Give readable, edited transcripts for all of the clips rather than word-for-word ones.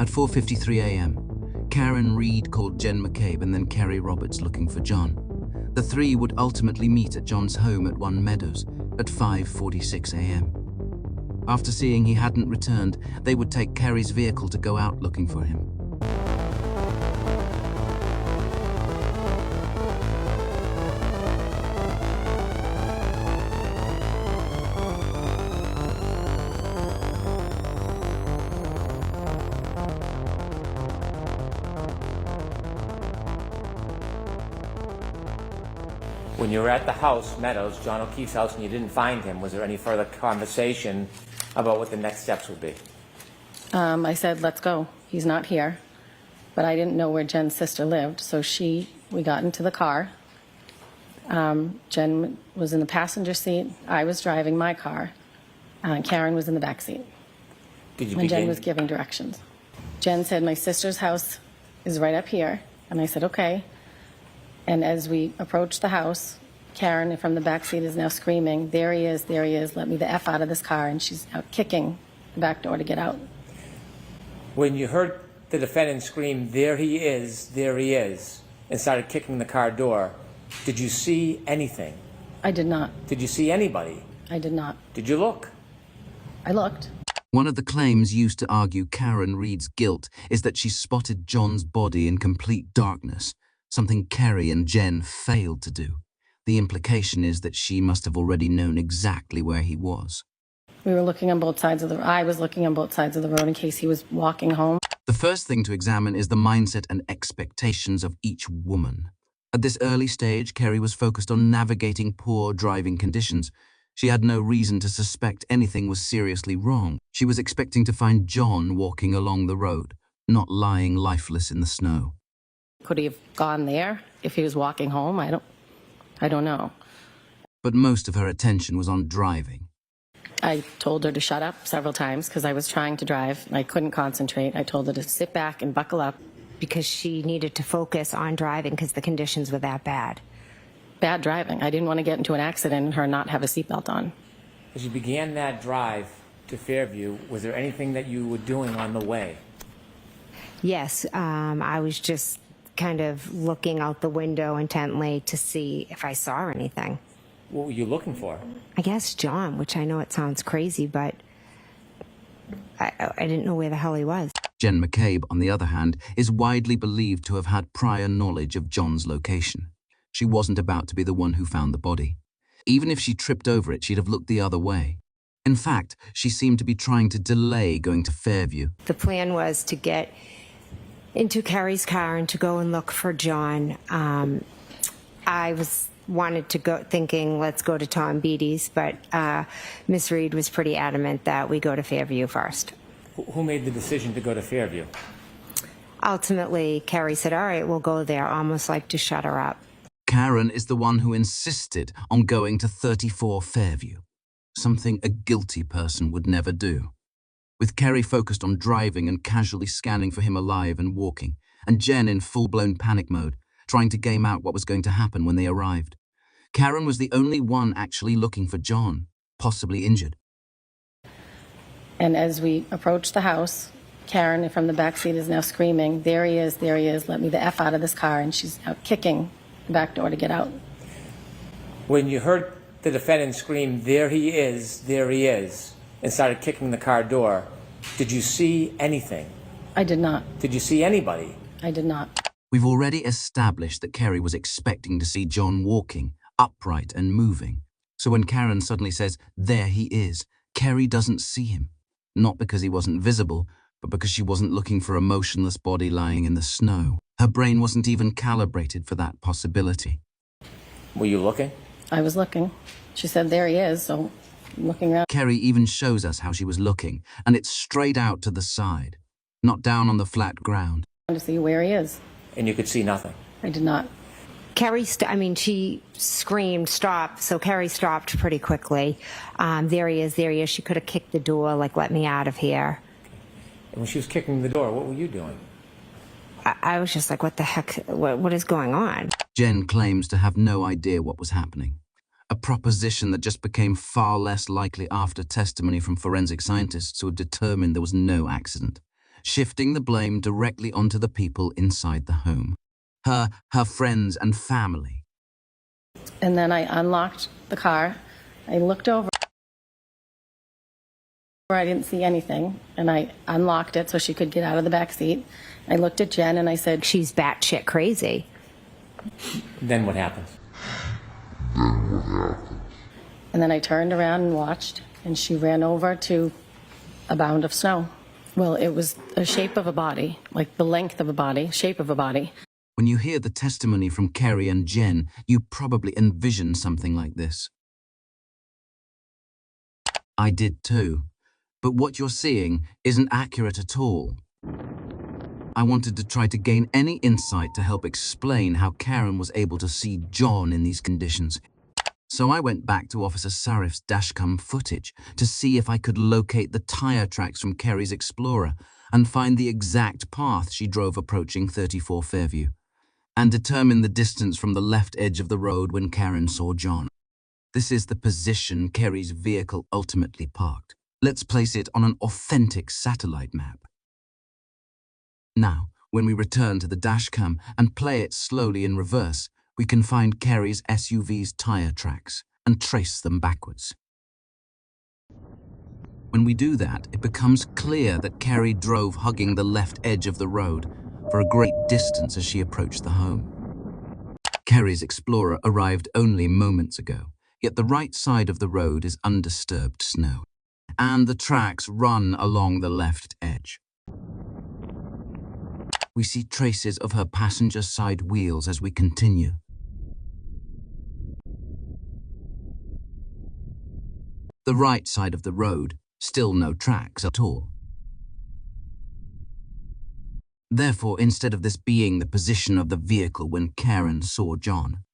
At 4:53 a.m., Karen Reed called Jen McCabe and then Kerry Roberts looking for John. The three would ultimately meet at John's home at One Meadows at 5:46 a.m. After seeing he hadn't returned, they would take Kerry's vehicle to go out looking for him. When you were at the house, Meadows, John O'Keefe's house, and you didn't find him, was there any further conversation about what the next steps would be? I said, let's go. He's not here. But I didn't know where Jen's sister lived, so we got into the car. Jen was in the passenger seat. I was driving my car. Karen was in the back seat. And Jen was giving directions. Jen said, my sister's house is right up here. And I said, okay. And as we approached the house, Karen from the back seat is now screaming, there he is, let me the F out of this car. And she's out kicking the back door to get out. When you heard the defendant scream, there he is, and started kicking the car door, did you see anything? I did not. Did you see anybody? I did not. Did you look? I looked. One of the claims used to argue Karen Reed's guilt is that she spotted John's body in complete darkness, something Kerry and Jen failed to do. The implication is that she must have already known exactly where he was. We were looking on both sides of the road. I was looking on both sides of the road in case he was walking home. The first thing to examine is the mindset and expectations of each woman. At this early stage, Kerry was focused on navigating poor driving conditions. She had no reason to suspect anything was seriously wrong. She was expecting to find John walking along the road, not lying lifeless in the snow. Could he have gone there if he was walking home? I don't know. But most of her attention was on driving. I told her to shut up several times because I was trying to drive. I couldn't concentrate. I told her to sit back and buckle up. Because she needed to focus on driving because the conditions were that bad. Bad driving. I didn't want to get into an accident and her not have a seatbelt on. As you began that drive to Fairview, was there anything that you were doing on the way? Yes, I was just kind of looking out the window intently to see if I saw anything. What were you looking for? I guess John, which I know it sounds crazy, but I didn't know where the hell he was. Jen McCabe, on the other hand, is widely believed to have had prior knowledge of John's location. She wasn't about to be the one who found the body. Even if she tripped over it, she'd have looked the other way. In fact, she seemed to be trying to delay going to Fairview. The plan was to get into Carrie's car and to go and look for John. Wanted to go thinking, let's go to Tom Beatty's, but Miss Reed was pretty adamant that we go to Fairview first. Who made the decision to go to Fairview? Ultimately, Carrie said, all right, we'll go there, almost like to shut her up. Karen is the one who insisted on going to 34 Fairview, something a guilty person would never do. With Kerry focused on driving and casually scanning for him alive and walking, and Jen in full-blown panic mode, trying to game out what was going to happen when they arrived. Karen was the only one actually looking for John, possibly injured. And as we approached the house, Karen from the back seat is now screaming, there he is, let me the F out of this car. And she's out kicking the back door to get out. When you heard the defendant scream, there he is, and started kicking the car door, did you see anything? I did not. Did you see anybody? I did not. We've already established that Kerry was expecting to see John walking, upright and moving. So when Karen suddenly says, there he is, Kerry doesn't see him. Not because he wasn't visible, but because she wasn't looking for a motionless body lying in the snow. Her brain wasn't even calibrated for that possibility. Were you looking? I was looking. She said, there he is, so I'm looking around. Kerry even shows us how she was looking, and it's straight out to the side, not down on the flat ground. To see where he is. And you could see nothing? I did not. Carrie, she screamed, stop, so Carrie stopped pretty quickly. There he is. She could have kicked the door, like, let me out of here. And when she was kicking the door, what were you doing? I was just like, what the heck, what is going on? Jen claims to have no idea what was happening. A proposition that just became far less likely after testimony from forensic scientists who had determined there was no accident. shifting the blame directly onto the people inside the home. Her friends and family. And then I unlocked the car. I looked over. I didn't see anything, and I unlocked it so she could get out of the back seat. I looked at Jen and I said, She's batshit crazy. Then what happens? and then I turned around and watched, and she ran over to a mound of snow. Well, it was a shape of a body, like the length of a body, shape of a body. When you hear the testimony from Kerry and Jen, you probably envision something like this. I did too. But what you're seeing isn't accurate at all. I wanted to try to gain any insight to help explain how Karen was able to see John in these conditions. So I went back to Officer Sarif's dashcam footage to see if I could locate the tire tracks from Kerry's Explorer and find the exact path she drove approaching 34 Fairview, and determine the distance from the left edge of the road when Karen saw John. This is the position Kerry's vehicle ultimately parked. Let's place it on an authentic satellite map. Now, when we return to the dashcam and play it slowly in reverse, we can find Kerry's SUV's tire tracks and trace them backwards. When we do that, it becomes clear that Kerry drove hugging the left edge of the road for a great distance as she approached the home. Kerry's Explorer arrived only moments ago, yet the right side of the road is undisturbed snow, and the tracks run along the left edge. We see traces of her passenger side wheels as we continue. The right side of the road, still no tracks at all. Therefore, instead of this being the position of the vehicle when Karen saw John,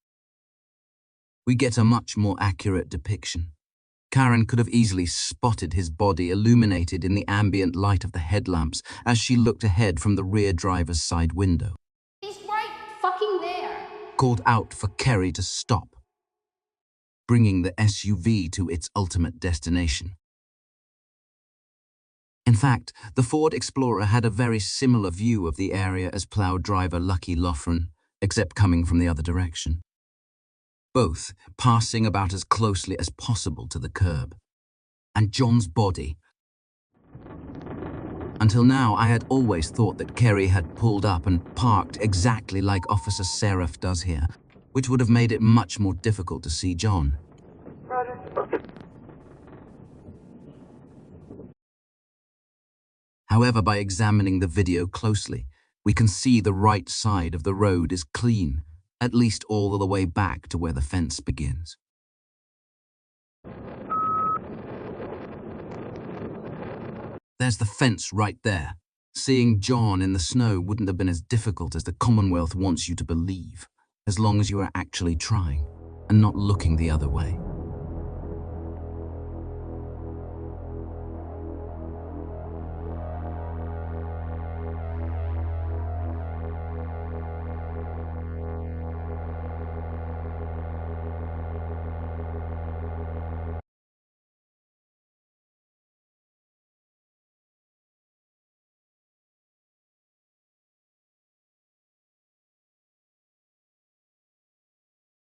we get a much more accurate depiction. Karen could have easily spotted his body illuminated in the ambient light of the headlamps as she looked ahead from the rear driver's side window. He's right fucking there. Called out for Kerry to stop, bringing the SUV to its ultimate destination. In fact, the Ford Explorer had a very similar view of the area as plough driver Lucky Loughran, except coming from the other direction. Both passing about as closely as possible to the curb. And John's body. Until now, I had always thought that Kerry had pulled up and parked exactly like Officer Sarif does here, which would have made it much more difficult to see John. Roger. However, by examining the video closely, we can see the right side of the road is clean, at least all the way back to where the fence begins. There's the fence right there. Seeing John in the snow wouldn't have been as difficult as the Commonwealth wants you to believe, as long as you are actually trying and not looking the other way.